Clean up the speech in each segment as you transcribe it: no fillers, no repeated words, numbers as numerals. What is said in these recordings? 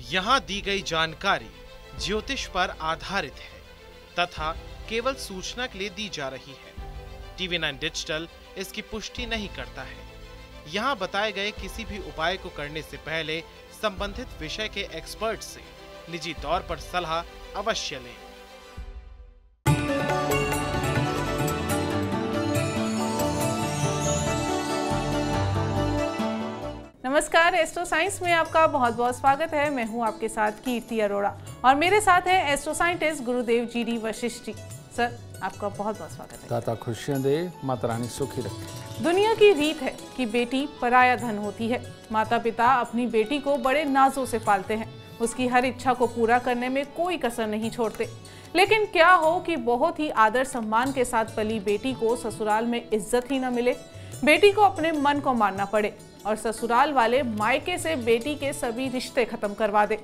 यहाँ दी गई जानकारी ज्योतिष पर आधारित है तथा केवल सूचना के लिए दी जा रही है। TV9 डिजिटल इसकी पुष्टि नहीं करता है। यहाँ बताए गए किसी भी उपाय को करने से पहले संबंधित विषय के एक्सपर्ट से निजी तौर पर सलाह अवश्य लें। नमस्कार, एस्ट्रो साइंस में आपका बहुत बहुत स्वागत है। मैं हूं आपके साथ कीर्ति अरोड़ा और मेरे साथ हैं एस्ट्रो साइंटिस्ट गुरुदेव जी वशिष्ठ जी। सर, आपका बहुत बहुत स्वागत है। दाता खुशियां दे, माता रानी सुखी रखे। दुनिया की रीत है कि बेटी पराया धन होती है। माता पिता अपनी बेटी को बड़े नाजों से पालते हैं, उसकी हर इच्छा को पूरा करने में कोई कसर नहीं छोड़ते। लेकिन क्या हो कि बहुत ही आदर सम्मान के साथ पली बेटी को ससुराल में इज्जत ही न मिले, बेटी को अपने मन को मानना पड़े और ससुराल वाले मायके से बेटी के सभी रिश्ते खत्म करवा दे।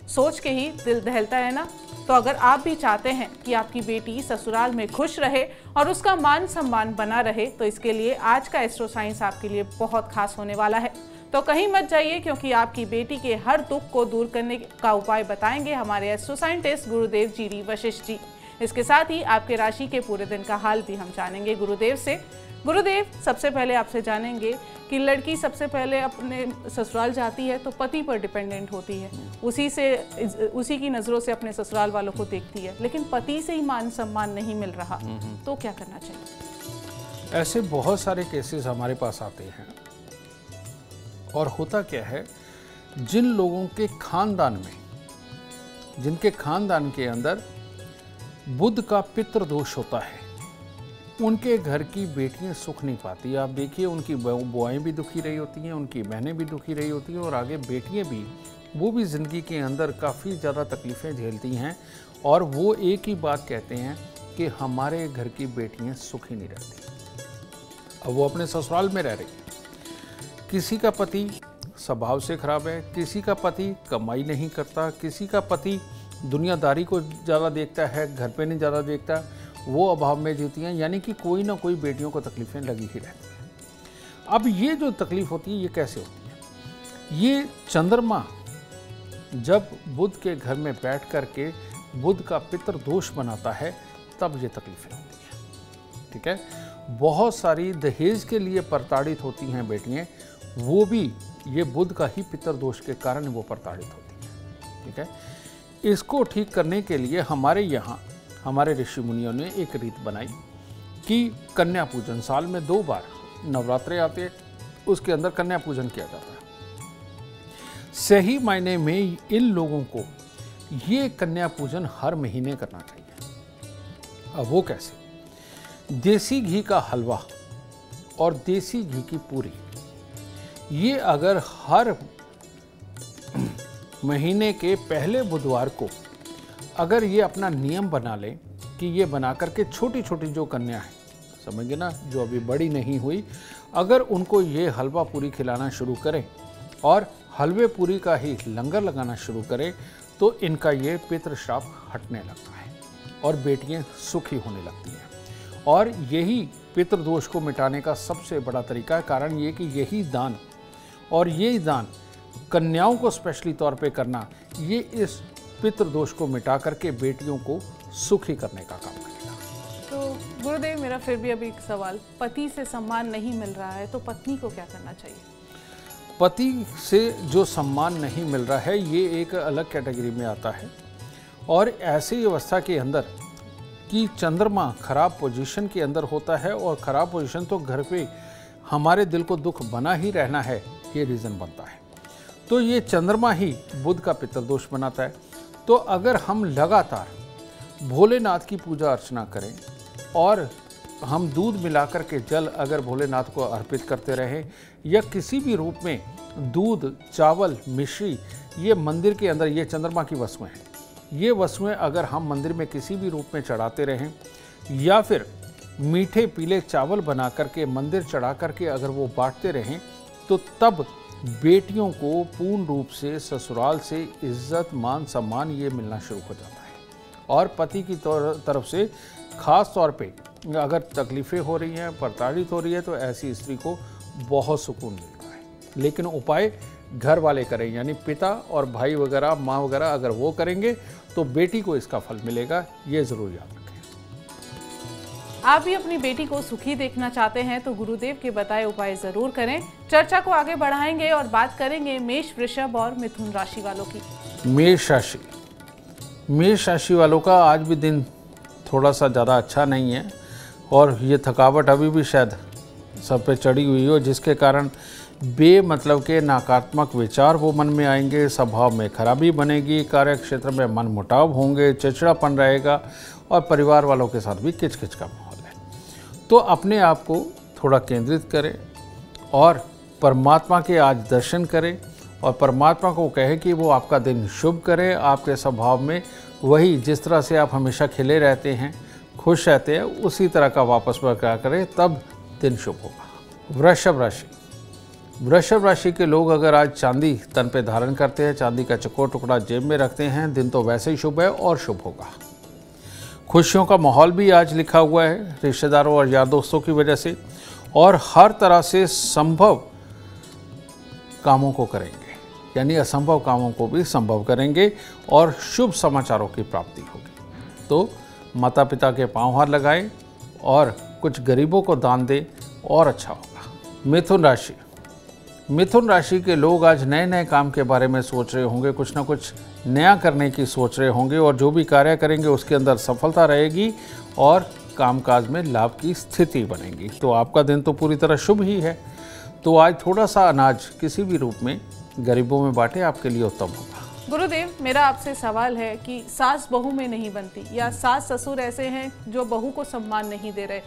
सोच के ही दिल दहलता है ना। तो अगर आप भी चाहते हैं कि आपकी बेटी ससुराल में खुश रहे और उसका मान सम्मान बना रहे, तो इसके लिए आज का एस्ट्रो साइंस आपके लिए बहुत खास होने वाला है। तो कहीं मत जाइए, क्योंकि आपकी बेटी के हर दुख को दूर करने का उपाय बताएंगे हमारे एस्ट्रो साइंटिस्ट गुरुदेव जी वशिष्ठ जी। इसके साथ ही आपके राशि के पूरे दिन का हाल भी हम जानेंगे गुरुदेव से। गुरुदेव, सबसे पहले आपसे जानेंगे कि लड़की सबसे पहले अपने ससुराल जाती है तो पति पर डिपेंडेंट होती है, उसी की नज़रों से अपने ससुराल वालों को देखती है, लेकिन पति से ही मान सम्मान नहीं मिल रहा, तो क्या करना चाहिए? ऐसे बहुत सारे केसेस हमारे पास आते हैं। और होता क्या है, जिन लोगों के खानदान में, जिनके खानदान के अंदर बुध का पितृ दोष होता है, उनके घर की बेटियां सुख नहीं पाती। आप देखिए, उनकी बुआएं भी दुखी रही होती हैं, उनकी बहनें भी दुखी रही होती हैं और आगे बेटियां भी, वो भी ज़िंदगी के अंदर काफ़ी ज़्यादा तकलीफ़ें झेलती हैं और वो एक ही बात कहते हैं कि हमारे घर की बेटियां सुखी नहीं रहती। अब वो अपने ससुराल में रह रही है, किसी का पति स्वभाव से खराब है, किसी का पति कमाई नहीं करता, किसी का पति दुनियादारी को ज़्यादा देखता है, घर पे नहीं ज़्यादा देखता, वो अभाव में जीती हैं। यानी कि कोई ना कोई बेटियों को तकलीफ़ें लगी ही रहती हैं। अब ये जो तकलीफ़ होती है, ये कैसे होती है? ये चंद्रमा जब बुध के घर में बैठ कर के बुध का पितृ दोष बनाता है, तब ये तकलीफ़ें होती हैं। ठीक है, बहुत सारी दहेज के लिए प्रताड़ित होती हैं बेटियां, वो भी ये बुध का ही पितृ दोष के कारण वो प्रताड़ित होती हैं। ठीक है, इसको ठीक करने के लिए हमारे यहाँ हमारे ऋषि मुनियों ने एक रीत बनाई कि कन्या पूजन, साल में 2 बार नवरात्रे आते हैं, उसके अंदर कन्या पूजन किया जाता है। सही मायने में इन लोगों को ये कन्या पूजन हर महीने करना चाहिए। अब वो कैसे? देसी घी का हलवा और देसी घी की पूरी, ये अगर हर महीने के पहले बुधवार को अगर ये अपना नियम बना लें कि ये बना करके छोटी छोटी जो कन्या है, समझिए ना, जो अभी बड़ी नहीं हुई, अगर उनको ये हलवा पूरी खिलाना शुरू करें और हलवे पूरी का ही लंगर लगाना शुरू करें, तो इनका ये पितृश्राप हटने लगता है और बेटियां सुखी होने लगती हैं। और यही पितृदोष को मिटाने का सबसे बड़ा तरीका है। कारण ये कि यही दान, और यही दान कन्याओं को स्पेशली तौर पे करना, ये इस पितृदोष को मिटा करके बेटियों को सुखी करने का काम करेगा। तो गुरुदेव, मेरा फिर भी अभी एक सवाल, पति से सम्मान नहीं मिल रहा है तो पत्नी को क्या करना चाहिए? पति से जो सम्मान नहीं मिल रहा है, ये एक अलग कैटेगरी में आता है। और ऐसी अवस्था के अंदर कि चंद्रमा खराब पोजीशन के अंदर होता है, और खराब पोजीशन तो घर पे हमारे दिल को दुख बना ही रहना है, ये रीज़न बनता है। तो ये चंद्रमा ही बुध का पितृदोष बनाता है। तो अगर हम लगातार भोलेनाथ की पूजा अर्चना करें और हम दूध मिलाकर के जल अगर भोलेनाथ को अर्पित करते रहें, या किसी भी रूप में दूध, चावल, मिश्री, ये मंदिर के अंदर, ये चंद्रमा की वस्तुएं हैं, ये वस्तुएं अगर हम मंदिर में किसी भी रूप में चढ़ाते रहें, या फिर मीठे पीले चावल बना करके मंदिर चढ़ा करके अगर वो बांटते रहें, तो तब बेटियों को पूर्ण रूप से ससुराल से इज्जत, मान, सम्मान ये मिलना शुरू हो जाता है। और पति की तरफ से खास तौर पे अगर तकलीफ़ें हो रही हैं, प्रताड़ित हो रही है, तो ऐसी स्त्री को बहुत सुकून मिलता है। लेकिन उपाय घर वाले करें, यानी पिता और भाई वगैरह, माँ वगैरह, अगर वो करेंगे तो बेटी को इसका फल मिलेगा, ये ज़रूर याद रखें। आप भी अपनी बेटी को सुखी देखना चाहते हैं तो गुरुदेव के बताए उपाय जरूर करें। चर्चा को आगे बढ़ाएंगे और बात करेंगे मेष, वृषभ और मिथुन राशि वालों की। मेष राशि, मेष राशि वालों का आज भी दिन थोड़ा सा ज़्यादा अच्छा नहीं है और ये थकावट अभी भी शायद सब पे चढ़ी हुई हो, जिसके कारण बेमतलब के नकारात्मक विचार वो मन में आएंगे, स्वभाव में खराबी बनेगी, कार्य क्षेत्र में मन मुटाव होंगे, चिड़चिड़ापन रहेगा और परिवार वालों के साथ भी किचकिच का माहौल है। तो अपने आप को थोड़ा केंद्रित करें और परमात्मा के आज दर्शन करें और परमात्मा को कहें कि वो आपका दिन शुभ करे, आपके स्वभाव में वही जिस तरह से आप हमेशा खिले रहते हैं, खुश रहते हैं, उसी तरह का वापस बरकरार करें, तब दिन शुभ होगा। वृषभ राशि, वृषभ राशि के लोग अगर आज चांदी तन पे धारण करते हैं, चांदी का चकोर टुकड़ा जेब में रखते हैं, दिन तो वैसे ही शुभ है और शुभ होगा। खुशियों का माहौल भी आज लिखा हुआ है रिश्तेदारों और यार दोस्तों की वजह से, और हर तरह से संभव कामों को करेंगे, यानी असंभव कामों को भी संभव करेंगे और शुभ समाचारों की प्राप्ति होगी। तो माता पिता के पांव हाथ लगाएं और कुछ गरीबों को दान दें और अच्छा होगा। मिथुन राशि, मिथुन राशि के लोग आज नए नए काम के बारे में सोच रहे होंगे, कुछ ना कुछ नया करने की सोच रहे होंगे और जो भी कार्य करेंगे उसके अंदर सफलता रहेगी और कामकाज में लाभ की स्थिति बनेगी। तो आपका दिन तो पूरी तरह शुभ ही है। तो आज थोड़ा सा अनाज किसी भी रूप में गरीबों में बांटे, आपके लिए उत्तम होगा। गुरुदेव, मेरा आपसे सवाल है कि सास बहू में नहीं बनती या सास ससुर ऐसे हैं जो बहू को सम्मान नहीं दे रहे,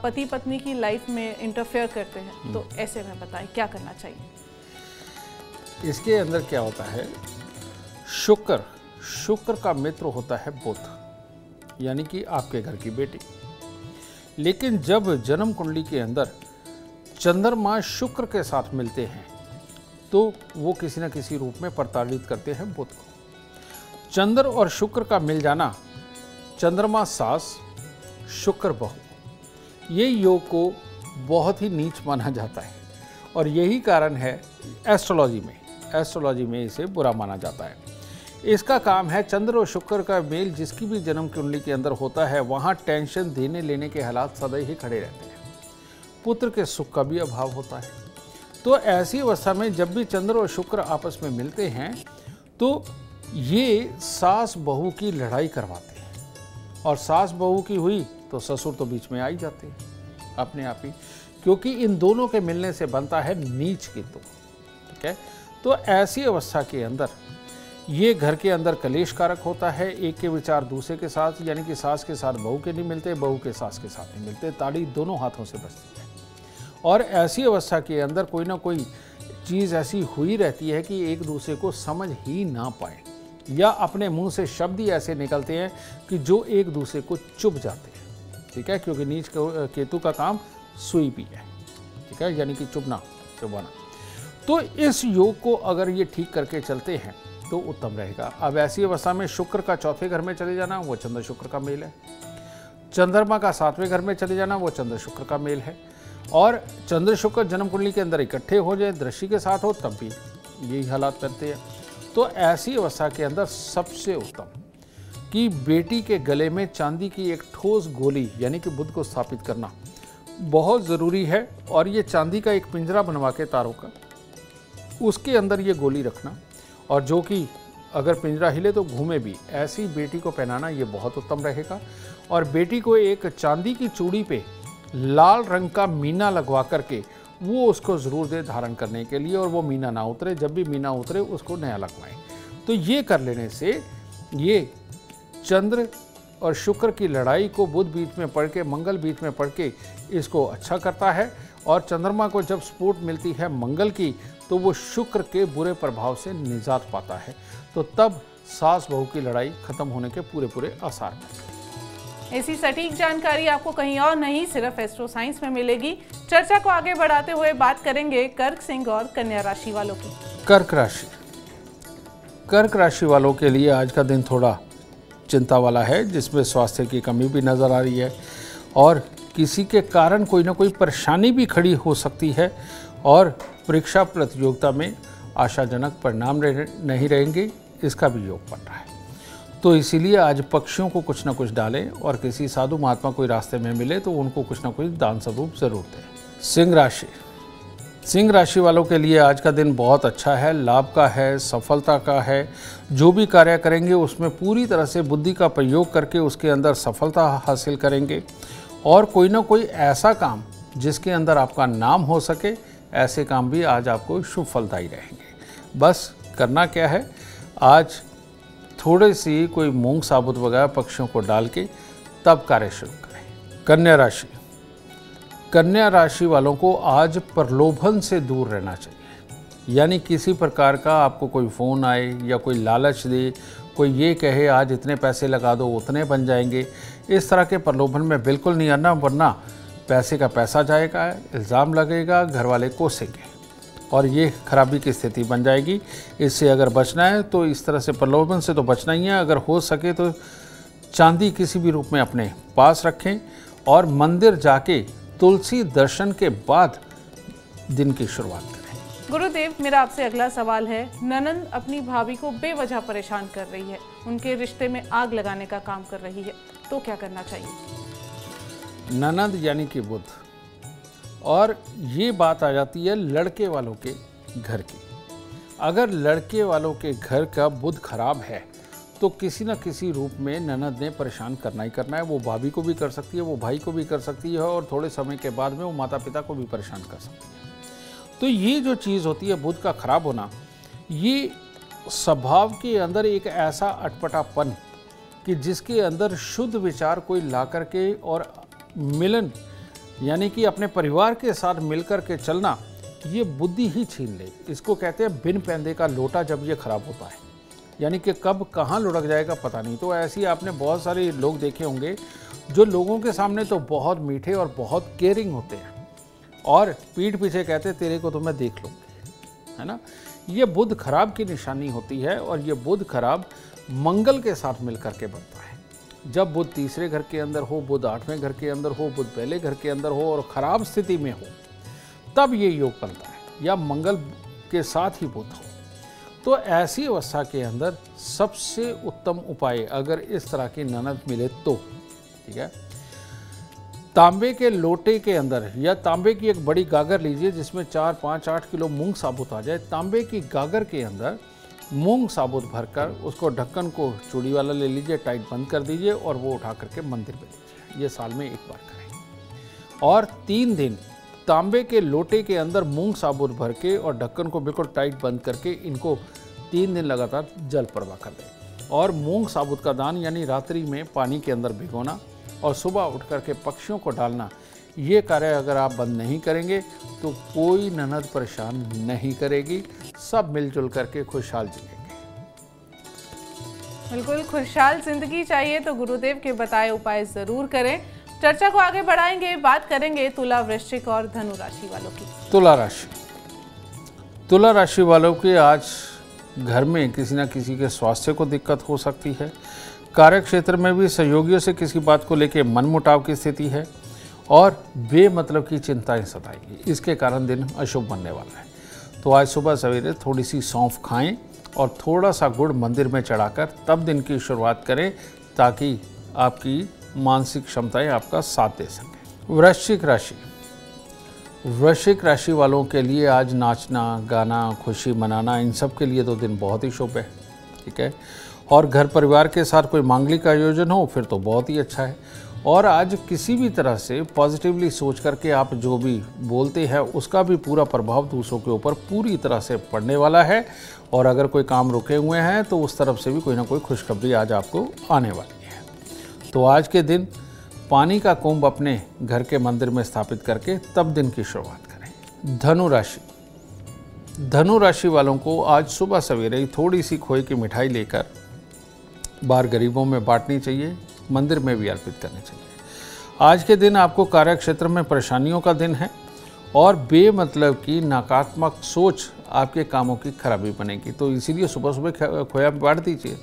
पति पत्नी की लाइफ में इंटरफेयर करते हैं, तो ऐसे में बताएं क्या करना चाहिए? इसके अंदर क्या होता है, शुक्र का मित्र होता है बुध, यानी कि आपके घर की बेटी। लेकिन जब जन्म कुंडली के अंदर चंद्रमा शुक्र के साथ मिलते हैं तो वो किसी न किसी रूप में प्रताड़ित करते हैं बुध को। चंद्र और शुक्र का मिल जाना, चंद्रमा सास शुक्र बहू, ये योग को बहुत ही नीच माना जाता है और यही कारण है एस्ट्रोलॉजी में इसे बुरा माना जाता है। इसका काम है चंद्र और शुक्र का मेल जिसकी भी जन्म कुंडली के अंदर होता है, वहाँ टेंशन देने लेने के हालात सदैव ही खड़े रहते हैं, पुत्र के सुख का भी अभाव होता है। तो ऐसी अवस्था में जब भी चंद्र और शुक्र आपस में मिलते हैं तो ये सास बहू की लड़ाई करवाते हैं और सास बहू की हुई तो ससुर तो बीच में आ ही जाते हैं अपने आप ही, क्योंकि इन दोनों के मिलने से बनता है नीच की तो, ठीक है। तो ऐसी अवस्था के अंदर ये घर के अंदर कलेश कारक होता है, एक के विचार दूसरे के साथ, यानी कि सास के साथ बहू के नहीं मिलते, बहू के सास के साथ नहीं मिलते, ताड़ी दोनों हाथों से बजती है। और ऐसी अवस्था के अंदर कोई ना कोई चीज़ ऐसी हुई रहती है कि एक दूसरे को समझ ही ना पाए या अपने मुंह से शब्द ही ऐसे निकलते हैं कि जो एक दूसरे को चुभ जाते हैं, ठीक है, क्योंकि नीच केतु का काम सुई भी है, ठीक है, यानी कि चुभाना। तो इस योग को अगर ये ठीक करके चलते हैं तो उत्तम रहेगा। अब ऐसी अवस्था में शुक्र का चौथे घर में चले जाना, वो चंद्र शुक्र का मेल है। चंद्रमा का सातवें घर में चले जाना, वो चंद्र शुक्र का मेल है। और चंद्र शुक्र जन्म कुंडली के अंदर इकट्ठे हो जाए, दृष्टि के साथ हो, तब भी यही हालात बनते हैं। तो ऐसी अवस्था के अंदर सबसे उत्तम कि बेटी के गले में चांदी की एक ठोस गोली यानी कि बुध को स्थापित करना बहुत ज़रूरी है। और ये चांदी का एक पिंजरा बनवा के तारों का, उसके अंदर ये गोली रखना, और जो कि अगर पिंजरा हिले तो घूमे भी, ऐसी बेटी को पहनाना ये बहुत उत्तम रहेगा। और बेटी को एक चांदी की चूड़ी पे लाल रंग का मीना लगवा करके वो उसको ज़रूर दे धारण करने के लिए, और वो मीना ना उतरे, जब भी मीना उतरे उसको नया लगवाएं। तो ये कर लेने से ये चंद्र और शुक्र की लड़ाई को बुध बीच में पड़ के, मंगल बीच में पड़ के इसको अच्छा करता है। और चंद्रमा को जब सपोर्ट मिलती है मंगल की, तो वो शुक्र के बुरे प्रभाव से निजात पाता है। तो तब सास बहू की लड़ाई खत्म होने के पूरे आसार हैं। ऐसी सटीक जानकारी आपको कहीं और नहीं, सिर्फ एस्ट्रो साइंस में मिलेगी। चर्चा को आगे बढ़ाते हुए बात करेंगे कर्क, सिंह और कन्या राशि वालों की। कर्क राशि वालों के लिए आज का दिन थोड़ा चिंता वाला है, जिसमें स्वास्थ्य की कमी भी नज़र आ रही है और किसी के कारण कोई ना कोई परेशानी भी खड़ी हो सकती है। और परीक्षा प्रतियोगिता में आशाजनक परिणाम नहीं रहेंगे, इसका भी योग बन रहा है। तो इसीलिए आज पक्षियों को कुछ ना कुछ डालें और किसी साधु महात्मा कोई रास्ते में मिले तो उनको कुछ ना कुछ दान स्वरूप जरूर दें। सिंह राशि, सिंह राशि वालों के लिए आज का दिन बहुत अच्छा है, लाभ का है, सफलता का है। जो भी कार्य करेंगे उसमें पूरी तरह से बुद्धि का प्रयोग करके उसके अंदर सफलता हासिल करेंगे और कोई ना कोई ऐसा काम जिसके अंदर आपका नाम हो सके, ऐसे काम भी आज आपको शुभ फलदायी रहेंगे। बस करना क्या है, आज थोड़ी सी कोई मूंग साबुत वगैरह पक्षियों को डाल के तब कार्य शुरू करें। कन्या राशि, कन्या राशि वालों को आज प्रलोभन से दूर रहना चाहिए। यानी किसी प्रकार का आपको कोई फ़ोन आए या कोई लालच दे, कोई ये कहे आज इतने पैसे लगा दो उतने बन जाएंगे, इस तरह के प्रलोभन में बिल्कुल नहीं आना, वरना पैसे का पैसा जाएगा, इल्ज़ाम लगेगा, घर वाले कोसेंगे और ये खराबी की स्थिति बन जाएगी। इससे अगर बचना है तो इस तरह से प्रलोभन से तो बचना ही है। अगर हो सके तो चांदी किसी भी रूप में अपने पास रखें और मंदिर जाके तुलसी दर्शन के बाद दिन की शुरुआत करें। गुरुदेव, मेरा आपसे अगला सवाल है। ननंद अपनी भाभी को बेवजह परेशान कर रही है, उनके रिश्ते में आग लगाने का काम कर रही है, तो क्या करना चाहिए? ननंद यानी कि बुध, और ये बात आ जाती है लड़के वालों के घर की। अगर लड़के वालों के घर का बुध खराब है तो किसी न किसी रूप में ननद ने परेशान करना ही करना है। वो भाभी को भी कर सकती है, वो भाई को भी कर सकती है और थोड़े समय के बाद में वो माता पिता को भी परेशान कर सकती है। तो ये जो चीज़ होती है बुध का खराब होना, ये स्वभाव के अंदर एक ऐसा अटपटापन कि जिसके अंदर शुद्ध विचार कोई ला करके और मिलन यानी कि अपने परिवार के साथ मिलकर के चलना, ये बुद्धि ही छीन ले। इसको कहते हैं बिन पैंदे का लोटा जब ये खराब होता है, यानी कि कब कहाँ लुढ़क जाएगा पता नहीं। तो ऐसे ही आपने बहुत सारे लोग देखे होंगे जो लोगों के सामने तो बहुत मीठे और बहुत केयरिंग होते हैं और पीठ पीछे कहते तेरे को तो मैं देख लूँगी, है ना। ये बुध खराब की निशानी होती है और ये बुध खराब मंगल के साथ मिलकर के बनता है। जब बुध तीसरे घर के अंदर हो, बुध 8वें घर के अंदर हो, बुध पहले घर के अंदर हो और ख़राब स्थिति में हो, तब ये योग बनता है, या मंगल के साथ ही बुध हो। तो ऐसी अवस्था के अंदर सबसे उत्तम उपाय, अगर इस तरह की ननद मिले तो, ठीक है, तांबे के लोटे के अंदर या तांबे की एक बड़ी गागर लीजिए जिसमें 4, 5, 8 किलो मूंग साबुत आ जाए। तांबे की गागर के अंदर मूंग साबुत भरकर उसको ढक्कन को चूड़ी वाला ले लीजिए, टाइट बंद कर दीजिए और वो उठा करके मंदिर में दीजिए। ये साल में एक बार करें और 3 दिन तांबे के लोटे के अंदर मूंग साबुत भर के और ढक्कन को बिल्कुल टाइट बंद करके इनको 3 दिन लगातार जल प्रवाह कर दें। और मूंग साबुत का दान यानी रात्रि में पानी के अंदर भिगोना और सुबह उठ करके पक्षियों को डालना, ये कार्य अगर आप बंद नहीं करेंगे तो कोई ननद परेशान नहीं करेगी, सब मिलजुल करके खुशहाल जिएंगे। बिल्कुल खुशहाल जिंदगी चाहिए तो गुरुदेव के बताए उपाय जरूर करें। चर्चा को आगे बढ़ाएंगे, बात करेंगे तुला, वृश्चिक और धनु राशि वालों की। तुला राशि, तुला राशि वालों के आज घर में किसी न किसी के स्वास्थ्य को दिक्कत हो सकती है। कार्य क्षेत्र में भी सहयोगियों से किसी बात को लेकर मनमुटाव की स्थिति है और बेमतलब की चिंताएं सताएंगी। इसके कारण दिन अशुभ बनने वाला है। तो आज सुबह सवेरे थोड़ी सी सौंफ खाएं और थोड़ा सा गुड़ मंदिर में चढ़ाकर तब दिन की शुरुआत करें, ताकि आपकी मानसिक क्षमताएं आपका साथ दे सकें। वृश्चिक राशि, वृश्चिक राशि वालों के लिए आज नाचना, गाना, खुशी मनाना, इन सब के लिए तो दिन बहुत ही शुभ है, ठीक है। और घर परिवार के साथ कोई मांगलिक आयोजन हो फिर तो बहुत ही अच्छा है। और आज किसी भी तरह से पॉजिटिवली सोच करके आप जो भी बोलते हैं उसका भी पूरा प्रभाव दूसरों के ऊपर पूरी तरह से पड़ने वाला है। और अगर कोई काम रुके हुए हैं तो उस तरफ से भी कोई ना कोई खुशखबरी आज आपको आने वाली है। तो आज के दिन पानी का कुंभ अपने घर के मंदिर में स्थापित करके तब दिन की शुरुआत करें। धनु राशि, धनु राशि वालों को आज सुबह सवेरे थोड़ी सी खोए की मिठाई लेकर बाहर गरीबों में बांटनी चाहिए, मंदिर में भी अर्पित करनी चाहिए। आज के दिन आपको कार्य क्षेत्र में परेशानियों का दिन है और बेमतलब की नकारात्मक सोच आपके कामों की खराबी बनेगी। तो इसीलिए सुबह सुबह खोया बांट दीजिए,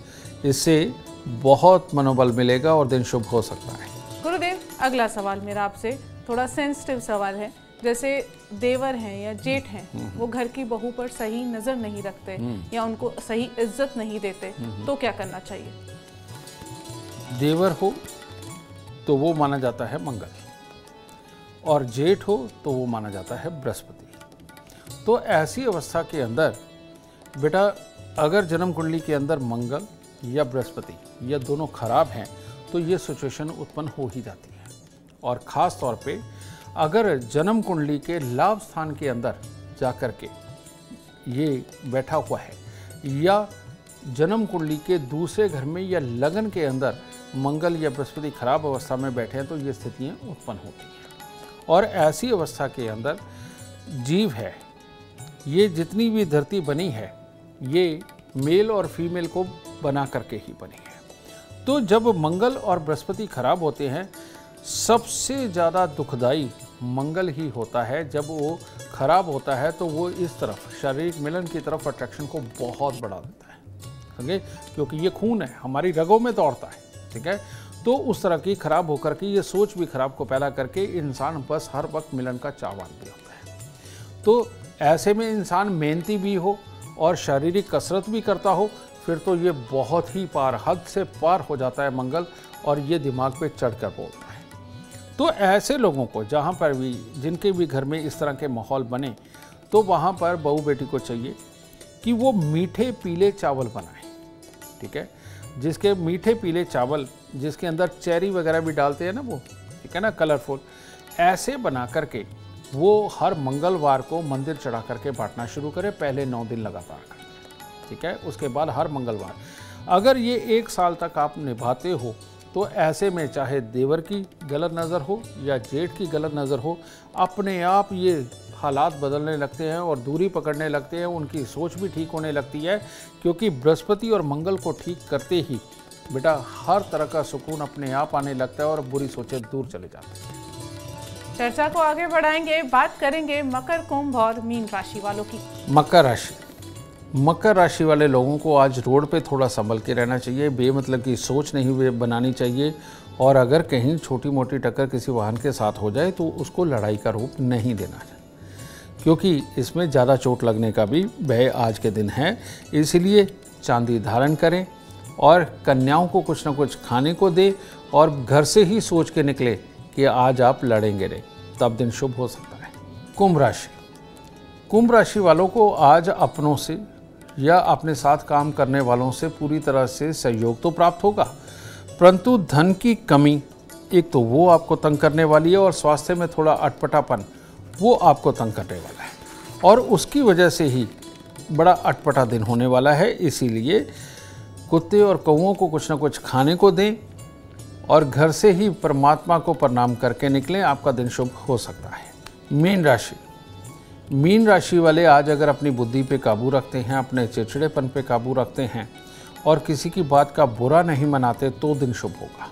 इससे बहुत मनोबल मिलेगा और दिन शुभ हो सकता है। गुरुदेव, अगला सवाल मेरा आपसे थोड़ा सेंसिटिव सवाल है। जैसे देवर हैं या जेठ हैं, वो घर की बहू पर सही नजर नहीं रखते या उनको सही इज्जत नहीं देते, तो क्या करना चाहिए? देवर हो तो वो माना जाता है मंगल, और जेठ हो तो वो माना जाता है बृहस्पति। तो ऐसी अवस्था के अंदर बेटा, अगर जन्म कुंडली के अंदर मंगल या बृहस्पति या दोनों खराब हैं तो ये सिचुएशन उत्पन्न हो ही जाती है। और ख़ास तौर पे अगर जन्म कुंडली के लाभ स्थान के अंदर जाकर के ये बैठा हुआ है, या जन्म कुंडली के दूसरे घर में या लगन के अंदर मंगल या बृहस्पति खराब अवस्था में बैठे हैं, तो ये स्थितियाँ उत्पन्न होती हैं। और ऐसी अवस्था के अंदर जीव है, ये जितनी भी धरती बनी है, ये मेल और फीमेल को बना करके ही बनी है। तो जब मंगल और बृहस्पति खराब होते हैं, सबसे ज़्यादा दुखदाई मंगल ही होता है। जब वो खराब होता है तो वो इस तरफ शारीरिक मिलन की तरफ अट्रैक्शन को बहुत बढ़ा देता है, समझे, क्योंकि ये खून है, हमारी रगों में दौड़ता है, ठीक है। तो उस तरह की खराब होकर के ये सोच भी खराब को पैदा करके इंसान बस हर वक्त मिलन का चाहवान भी होता है। तो ऐसे में इंसान मेहनती भी हो और शारीरिक कसरत भी करता हो, फिर तो ये बहुत ही पार, हद से पार हो जाता है मंगल, और ये दिमाग पे चढ़कर बोलता है। तो ऐसे लोगों को जहाँ पर भी, जिनके भी घर में इस तरह के माहौल बने, तो वहाँ पर बहू बेटी को चाहिए कि वो मीठे पीले चावल बनाएं, ठीक है। जिसके मीठे पीले चावल, जिसके अंदर चेरी वगैरह भी डालते हैं ना वो, ठीक है ना, कलरफुल, ऐसे बना करके वो हर मंगलवार को मंदिर चढ़ा करके बांटना शुरू करें, पहले 9 दिन लगातार करके, ठीक है। उसके बाद हर मंगलवार, अगर ये 1 साल तक आप निभाते हो, तो ऐसे में चाहे देवर की गलत नज़र हो या जेठ की गलत नज़र हो, अपने आप ये हालात बदलने लगते हैं और दूरी पकड़ने लगते हैं, उनकी सोच भी ठीक होने लगती है। क्योंकि बृहस्पति और मंगल को ठीक करते ही बेटा हर तरह का सुकून अपने आप आने लगता है और बुरी सोचें दूर चले जाती हैं। चर्चा को आगे बढ़ाएंगे, बात करेंगे मकर, कुंभ और मीन राशि वालों की। मकर राशि वाले लोगों को आज रोड पे थोड़ा संभल के रहना चाहिए, बेमतलब की सोच नहीं बनानी चाहिए, और अगर कहीं छोटी मोटी टक्कर किसी वाहन के साथ हो जाए तो उसको लड़ाई का रूप नहीं देना चाहिए, क्योंकि इसमें ज़्यादा चोट लगने का भी भय आज के दिन है। इसलिए चांदी धारण करें और कन्याओं को कुछ ना कुछ खाने को दे, और घर से ही सोच के निकले कि आज आप लड़ेंगे नहीं, तब दिन शुभ हो सकता है। कुंभ राशि वालों को आज अपनों से या अपने साथ काम करने वालों से पूरी तरह से सहयोग तो प्राप्त होगा, परंतु धन की कमी, एक तो वो आपको तंग करने वाली है, और स्वास्थ्य में थोड़ा अटपटापन वो आपको तंग करने वाला है, और उसकी वजह से ही बड़ा अटपटा दिन होने वाला है। इसीलिए कुत्ते और कौओं को कुछ ना कुछ खाने को दें, और घर से ही परमात्मा को प्रणाम करके निकलें, आपका दिन शुभ हो सकता है। मीन राशि वाले आज अगर अपनी बुद्धि पे काबू रखते हैं, अपने चिड़चिड़ेपन पे काबू रखते हैं, और किसी की बात का बुरा नहीं मनाते, तो दिन शुभ होगा।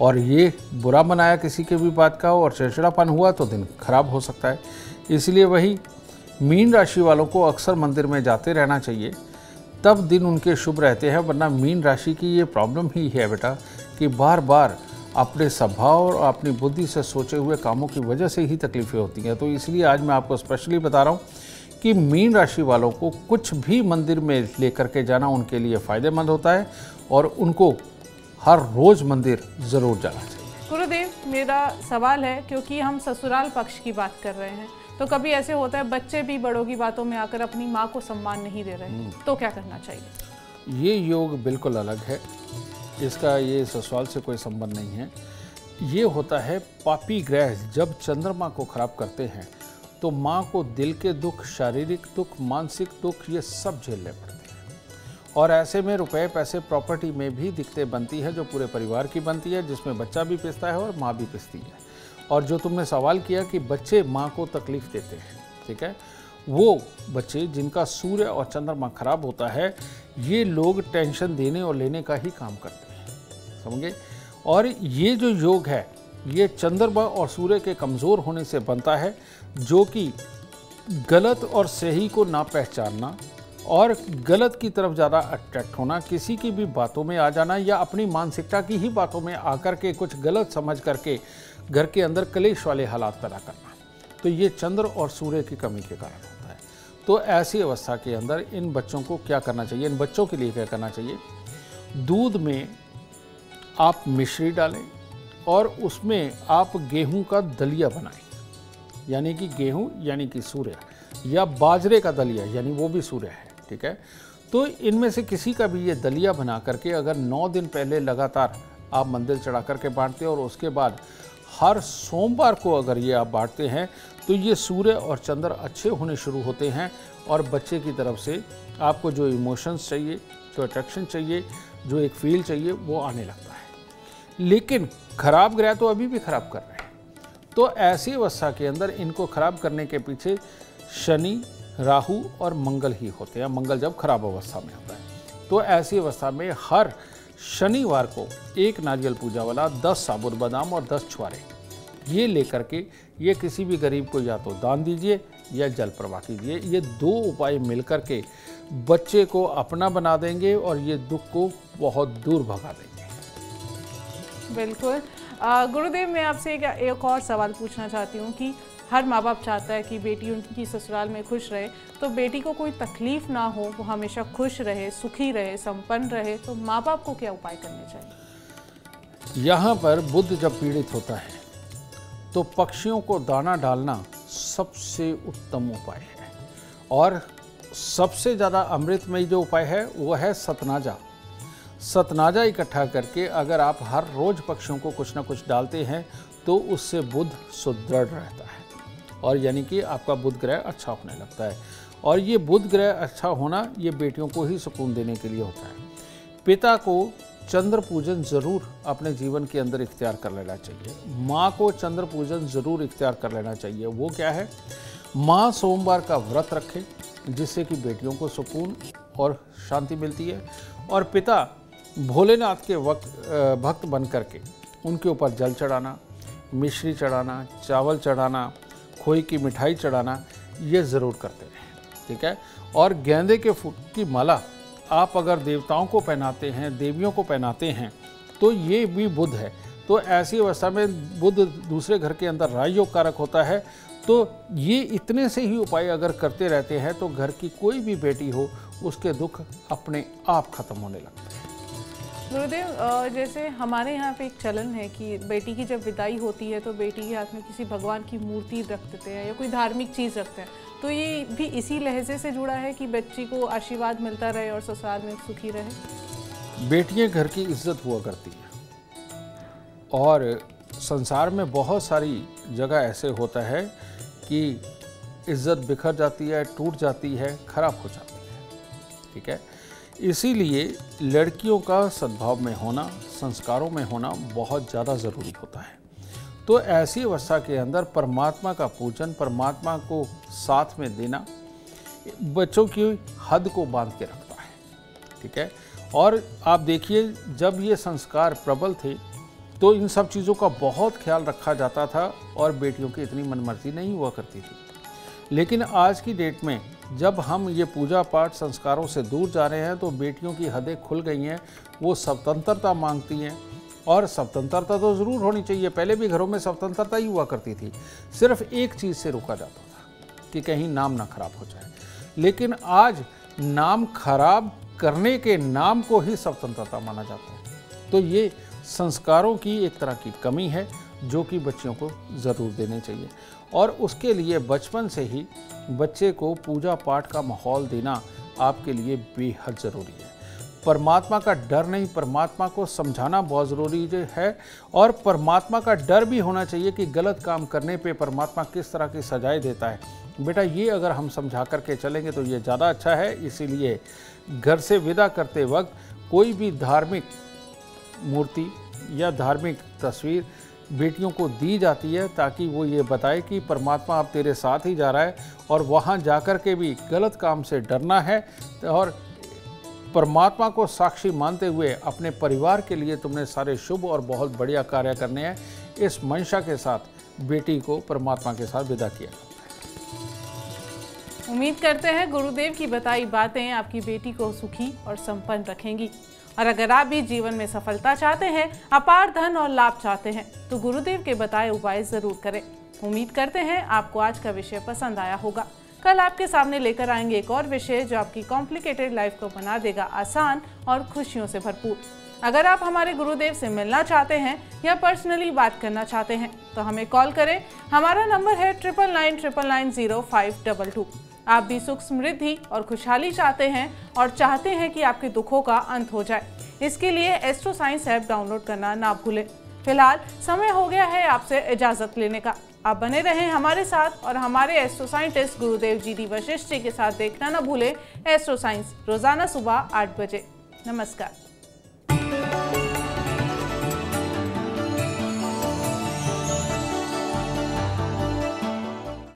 और ये बुरा मनाया किसी के भी बात का और चिड़चिड़ापन हुआ तो दिन खराब हो सकता है। इसलिए वही मीन राशि वालों को अक्सर मंदिर में जाते रहना चाहिए, तब दिन उनके शुभ रहते हैं। वरना मीन राशि की ये प्रॉब्लम ही है बेटा कि बार बार अपने स्वभाव और अपनी बुद्धि से सोचे हुए कामों की वजह से ही तकलीफ़ें होती हैं। तो इसलिए आज मैं आपको स्पेशली बता रहा हूँ कि मीन राशि वालों को कुछ भी मंदिर में लेकर के जाना उनके लिए फ़ायदेमंद होता है, और उनको हर रोज़ मंदिर ज़रूर जाना चाहिए। गुरुदेव, मेरा सवाल है, क्योंकि हम ससुराल पक्ष की बात कर रहे हैं, तो कभी ऐसे होता है बच्चे भी बड़ों की बातों में आकर अपनी माँ को सम्मान नहीं दे रहे, तो क्या करना चाहिए? ये योग बिल्कुल अलग है, इसका ये ससुराल से कोई संबंध नहीं है। ये होता है पापी ग्रह जब चंद्रमा को खराब करते हैं, तो माँ को दिल के दुख, शारीरिक दुख, मानसिक दुख, ये सब झेलने पड़ते हैं। और ऐसे में रुपए पैसे प्रॉपर्टी में भी दिक्कतें बनती है, जो पूरे परिवार की बनती है, जिसमें बच्चा भी पिसता है और माँ भी पिसती है। और जो तुमने सवाल किया कि बच्चे माँ को तकलीफ़ देते हैं, ठीक है, वो बच्चे जिनका सूर्य और चंद्रमा खराब होता है, ये लोग टेंशन देने और लेने का ही काम करते हैं, समझे। और ये जो योग है, ये चंद्रमा और सूर्य के कमज़ोर होने से बनता है, जो कि गलत और सही को ना पहचानना और गलत की तरफ ज़्यादा अट्रैक्ट होना, किसी की भी बातों में आ जाना, या अपनी मानसिकता की ही बातों में आकर के कुछ गलत समझ करके घर के अंदर कलेश वाले हालात पैदा करना। तो ये चंद्र और सूर्य की कमी के कारण होता है। तो ऐसी अवस्था के अंदर इन बच्चों को क्या करना चाहिए, इन बच्चों के लिए क्या करना चाहिए, दूध में आप मिश्री डालें और उसमें आप गेहूं का दलिया बनाएं, यानी कि गेहूं यानी कि सूर्य, या बाजरे का दलिया यानी वो भी सूर्य है, ठीक है। तो इनमें से किसी का भी ये दलिया बना करके अगर 9 दिन पहले लगातार आप मंदिर चढ़ा करके बांटते हैं और उसके बाद हर सोमवार को अगर ये आप बांटते हैं तो ये सूर्य और चंद्र अच्छे होने शुरू होते हैं और बच्चे की तरफ से आपको जो इमोशंस चाहिए, जो अट्रैक्शन चाहिए, जो एक फील चाहिए वो आने लगता है। लेकिन खराब ग्रह तो अभी भी खराब कर रहे हैं, तो ऐसी अवस्था के अंदर इनको खराब करने के पीछे शनि, राहु और मंगल ही होते हैं। मंगल जब खराब अवस्था में होता है तो ऐसी अवस्था में हर शनिवार को एक नारियल पूजा वाला 10 साबुत बादाम और 10 छुआरे ये लेकर के ये किसी भी गरीब को या तो दान दीजिए या जल प्रवाह कीजिए। ये 2 उपाय मिलकर के बच्चे को अपना बना देंगे और ये दुख को बहुत दूर भगा देंगे। बिल्कुल। गुरुदेव, मैं आपसे एक और सवाल पूछना चाहती हूँ कि हर माँ बाप चाहता है कि बेटी उनकी ससुराल में खुश रहे, तो बेटी को कोई तकलीफ ना हो, वो हमेशा खुश रहे, सुखी रहे, संपन्न रहे, तो माँ बाप को क्या उपाय करने चाहिए? यहाँ पर बुध जब पीड़ित होता है तो पक्षियों को दाना डालना सबसे उत्तम उपाय है और सबसे ज़्यादा अमृतमयी जो उपाय है वो है सतनाजा। सतनाजा इकट्ठा करके अगर आप हर रोज़ पक्षियों को कुछ ना कुछ डालते हैं तो उससे बुध सुदृढ़ रहता है और यानी कि आपका बुध ग्रह अच्छा होने लगता है। और ये बुध ग्रह अच्छा होना ये बेटियों को ही सुकून देने के लिए होता है। पिता को चंद्र पूजन ज़रूर अपने जीवन के अंदर इख्तियार कर लेना चाहिए। माँ को चंद्र पूजन ज़रूर इख्तियार कर लेना चाहिए। वो क्या है, माँ सोमवार का व्रत रखे जिससे कि बेटियों को सुकून और शांति मिलती है, और पिता भोलेनाथ के भक्त बन करके उनके ऊपर जल चढ़ाना, मिश्री चढ़ाना, चावल चढ़ाना, खोई की मिठाई चढ़ाना ये ज़रूर करते रहें, ठीक है। और गेंदे के फूल की माला आप अगर देवताओं को पहनाते हैं, देवियों को पहनाते हैं तो ये भी बुध है। तो ऐसी अवस्था में बुध दूसरे घर के अंदर राजयोग कारक होता है। तो ये इतने से ही उपाय अगर करते रहते हैं तो घर की कोई भी बेटी हो उसके दुख अपने आप खत्म होने लगते हैं। गुरुदेव, जैसे हमारे यहाँ पे एक चलन है कि बेटी की जब विदाई होती है तो बेटी के हाथ में किसी भगवान की मूर्ति रख देते हैं या कोई धार्मिक चीज़ रखते हैं, तो ये भी इसी लहजे से जुड़ा है कि बच्ची को आशीर्वाद मिलता रहे और ससुराल में सुखी रहे। बेटियां घर की इज्जत हुआ करती हैं और संसार में बहुत सारी जगह ऐसे होता है कि इज्जत बिखर जाती है, टूट जाती है, खराब हो जाती है, ठीक है। इसीलिए लड़कियों का सद्भाव में होना, संस्कारों में होना बहुत ज़्यादा ज़रूरी होता है। तो ऐसी अवस्था के अंदर परमात्मा का पूजन, परमात्मा को साथ में देना बच्चों की हद को बांध के रखता है, ठीक है। और आप देखिए जब ये संस्कार प्रबल थे तो इन सब चीज़ों का बहुत ख्याल रखा जाता था और बेटियों की इतनी मनमर्जी नहीं हुआ करती थी। लेकिन आज की डेट में जब हम ये पूजा पाठ संस्कारों से दूर जा रहे हैं तो बेटियों की हदें खुल गई हैं। वो स्वतंत्रता मांगती हैं और स्वतंत्रता तो ज़रूर होनी चाहिए। पहले भी घरों में स्वतंत्रता ही हुआ करती थी, सिर्फ एक चीज़ से रोका जाता था कि कहीं नाम ना खराब हो जाए। लेकिन आज नाम खराब करने के नाम को ही स्वतंत्रता माना जाता है। तो ये संस्कारों की एक तरह की कमी है जो कि बच्चियों को ज़रूर देने चाहिए और उसके लिए बचपन से ही बच्चे को पूजा पाठ का माहौल देना आपके लिए बेहद ज़रूरी है। परमात्मा का डर नहीं, परमात्मा को समझाना बहुत ज़रूरी है और परमात्मा का डर भी होना चाहिए कि गलत काम करने पे परमात्मा किस तरह की सजाएं देता है। बेटा ये अगर हम समझा करके चलेंगे तो ये ज़्यादा अच्छा है। इसीलिए घर से विदा करते वक्त कोई भी धार्मिक मूर्ति या धार्मिक तस्वीर बेटियों को दी जाती है ताकि वो ये बताए कि परमात्मा अब तेरे साथ ही जा रहा है और वहाँ जाकर के भी गलत काम से डरना है और परमात्मा को साक्षी मानते हुए अपने परिवार के लिए तुमने सारे शुभ और बहुत बढ़िया कार्य करने हैं। इस मंशा के साथ बेटी को परमात्मा के साथ विदा किया। उम्मीद करते हैं गुरुदेव की बताई बातें आपकी बेटी को सुखी और संपन्न रखेंगी और अगर आप भी जीवन में सफलता चाहते हैं, अपार धन और लाभ चाहते हैं, तो गुरुदेव के बताए उपाय जरूर करें। उम्मीद करते हैं आपको आज का विषय पसंद आया होगा। कल आपके सामने लेकर आएंगे एक और विषय जो आपकी कॉम्प्लिकेटेड लाइफ को बना देगा आसान और खुशियों से भरपूर। अगर आप हमारे गुरुदेव से मिलना चाहते हैं या पर्सनली बात करना चाहते हैं तो हमें कॉल करें। हमारा नंबर है 9999900522। आप भी सुख समृद्धि और खुशहाली चाहते हैं और चाहते हैं कि आपके दुखों का अंत हो जाए, इसके लिए एस्ट्रो साइंस ऐप डाउनलोड करना ना भूलें। फिलहाल समय हो गया है आपसे इजाजत लेने का। आप बने रहें हमारे साथ और हमारे एस्ट्रो साइंटिस्ट गुरुदेव जी डी वशिष्ठ जी के साथ देखना ना भूलें एस्ट्रो साइंस रोजाना सुबह 8 बजे। नमस्कार।